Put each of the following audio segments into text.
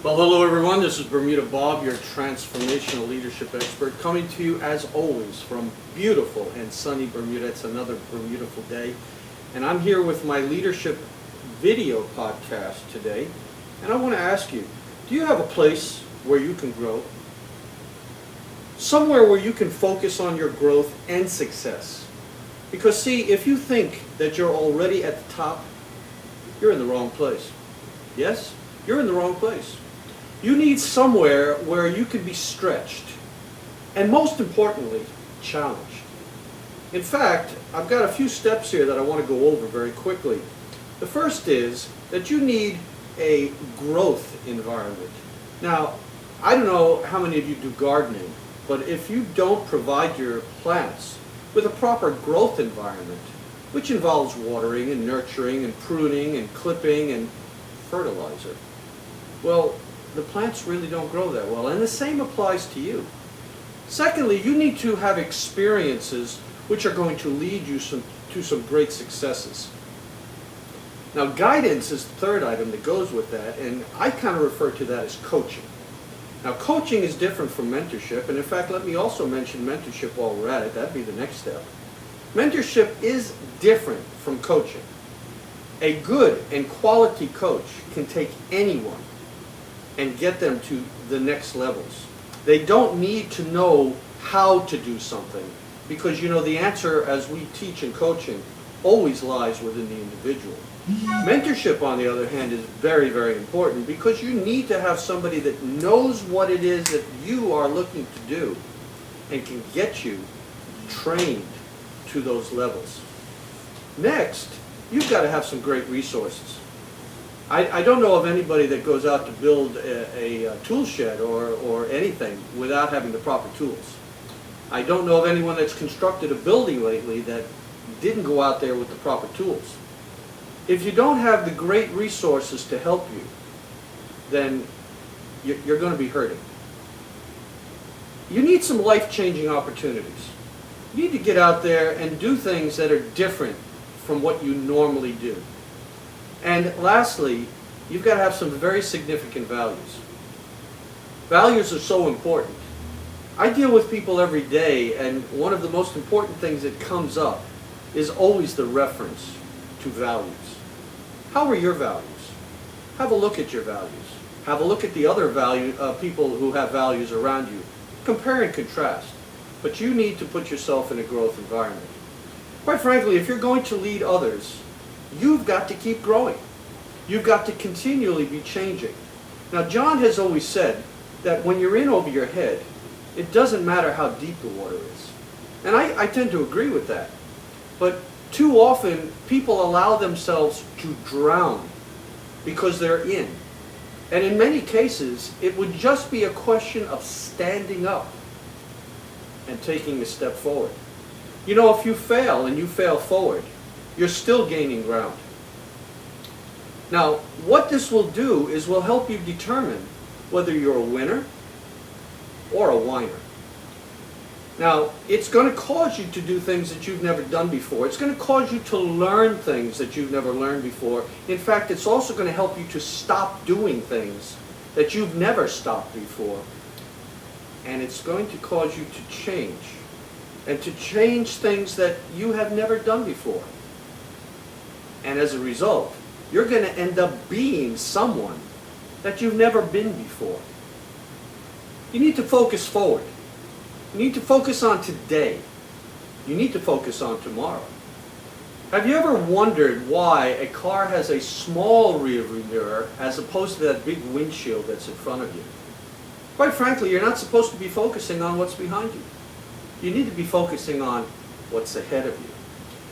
Well, hello everyone. This is Bermuda Bob, your transformational leadership expert, coming to you as always from beautiful and sunny Bermuda. It's another beautiful day, and I'm here with my leadership video podcast today. And I want to ask you, do you have a place where you can grow? Somewhere where you can focus on your growth and success? Because see, if you think that you're already at the top, you're in the wrong place. Yes? You're in the wrong place. You need somewhere where you can be stretched, and most importantly, challenged. In fact, I've got a few steps here that I want to go over very quickly. The first is that you need a growth environment. Now, I don't know how many of you do gardening, but if you don't provide your plants with a proper growth environment, which involves watering and nurturing and pruning and clipping and fertilizer, well, the plants really don't grow that well, and the same applies to you. Secondly, you need to have experiences which are going to lead you to some great successes. Now, guidance is the third item that goes with that, and I kind of refer to that as coaching. Now, coaching is different from mentorship, and in fact, let me also mention mentorship while we're at it. That'd be the next step. Mentorship is different from coaching. A good and quality coach can take anyone and get them to the next levels. They don't need to know how to do something, because you know the answer, as we teach in coaching, always lies within the individual. Mentorship, on the other hand, is very, very important, because you need to have somebody that knows what it is that you are looking to do and can get you trained to those levels. Next, you've got to have some great resources. I don't know of anybody that goes out to build a tool shed or anything without having the proper tools. I don't know of anyone that's constructed a building lately that didn't go out there with the proper tools. If you don't have the great resources to help you, then you're going to be hurting. You need some life-changing opportunities. You need to get out there and do things that are different from what you normally do. And lastly, you've got to have some very significant values. Values are so important. I deal with people every day, and one of the most important things that comes up is always the reference to values. How are your values? Have a look at your values. Have a look at the other people who have values around you. Compare and contrast. But you need to put yourself in a growth environment. Quite frankly, if you're going to lead others, you've got to keep growing. You've got to continually be changing. Now, John has always said that when you're in over your head, it doesn't matter how deep the water is. And I tend to agree with that. But too often, people allow themselves to drown because they're in. And in many cases, it would just be a question of standing up and taking a step forward. You know, if you fail and you fail forward, you're still gaining ground. Now, what this will do is will help you determine whether you're a winner or a whiner. Now, it's going to cause you to do things that you've never done before. It's going to cause you to learn things that you've never learned before. In fact, it's also going to help you to stop doing things that you've never stopped before. And it's going to cause you to change, and to change things that you have never done before. And as a result, you're going to end up being someone that you've never been before. You need to focus forward. You need to focus on today. You need to focus on tomorrow. Have you ever wondered why a car has a small rearview mirror as opposed to that big windshield that's in front of you? Quite frankly, you're not supposed to be focusing on what's behind you. You need to be focusing on what's ahead of you.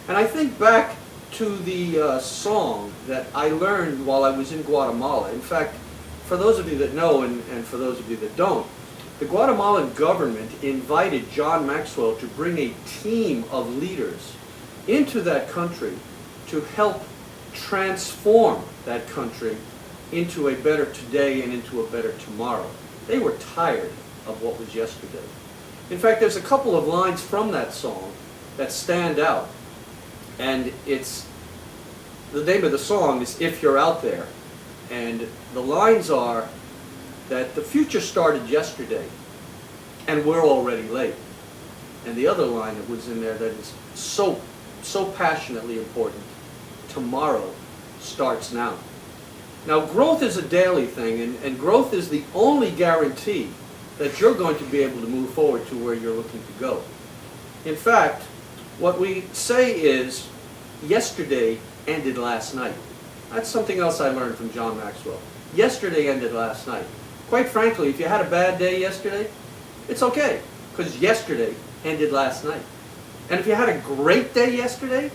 And I think back to the song that I learned while I was in Guatemala. In fact, for those of you that know and for those of you that don't, the Guatemalan government invited John Maxwell to bring a team of leaders into that country to help transform that country into a better today and into a better tomorrow. They were tired of what was yesterday. In fact, there's a couple of lines from that song that stand out. And the name of the song is If You're Out There. And the lines are, that the future started yesterday and we're already late. And the other line that was in there that is so passionately important, tomorrow starts now. Now, growth is a daily thing, and growth is the only guarantee that you're going to be able to move forward to where you're looking to go. In fact, what we say is, yesterday ended last night. That's something else I learned from John Maxwell. Yesterday ended last night. Quite frankly, if you had a bad day yesterday, it's okay, because yesterday ended last night. And if you had a great day yesterday,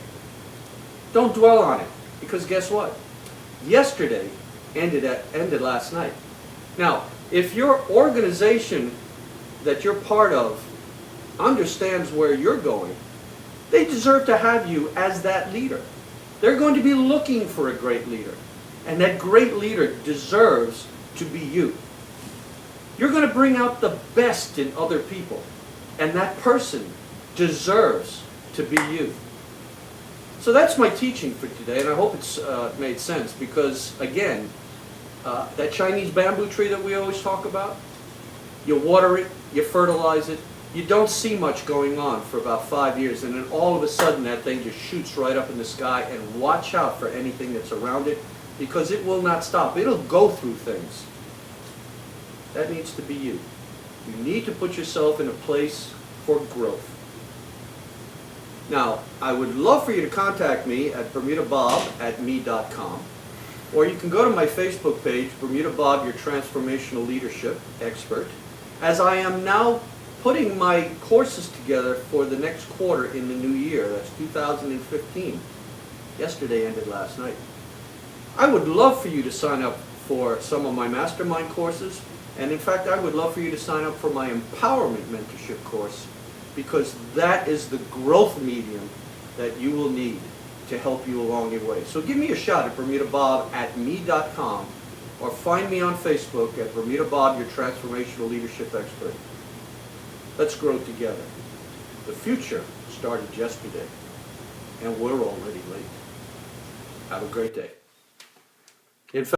don't dwell on it, because guess what? Yesterday ended last night. Now, if your organization that you're part of understands where you're going, they deserve to have you as that leader. They're going to be looking for a great leader, and that great leader deserves to be you. You're going to bring out the best in other people, and that person deserves to be you. So that's my teaching for today, and I hope it's made sense, because again, that Chinese bamboo tree that we always talk about, you water it, you fertilize it, you don't see much going on for about 5 years, and then all of a sudden that thing just shoots right up in the sky, and watch out for anything that's around it, because it will not stop. It'll go through things. That needs to be you. You need to put yourself in a place for growth. Now, I would love for you to contact me at bermudabob@me.com, or you can go to my Facebook page, Bermuda Bob, your transformational leadership expert, as I am now putting my courses together for the next quarter in the new year. That's 2015. Yesterday ended last night. I would love for you to sign up for some of my mastermind courses, and in fact I would love for you to sign up for my empowerment mentorship course, because that is the growth medium that you will need to help you along your way. So give me a shot at bermudabob@me.com, or find me on Facebook at Bermuda Bob, your transformational leadership expert. Let's grow together. The future started yesterday, and we're already late. Have a great day. In fact,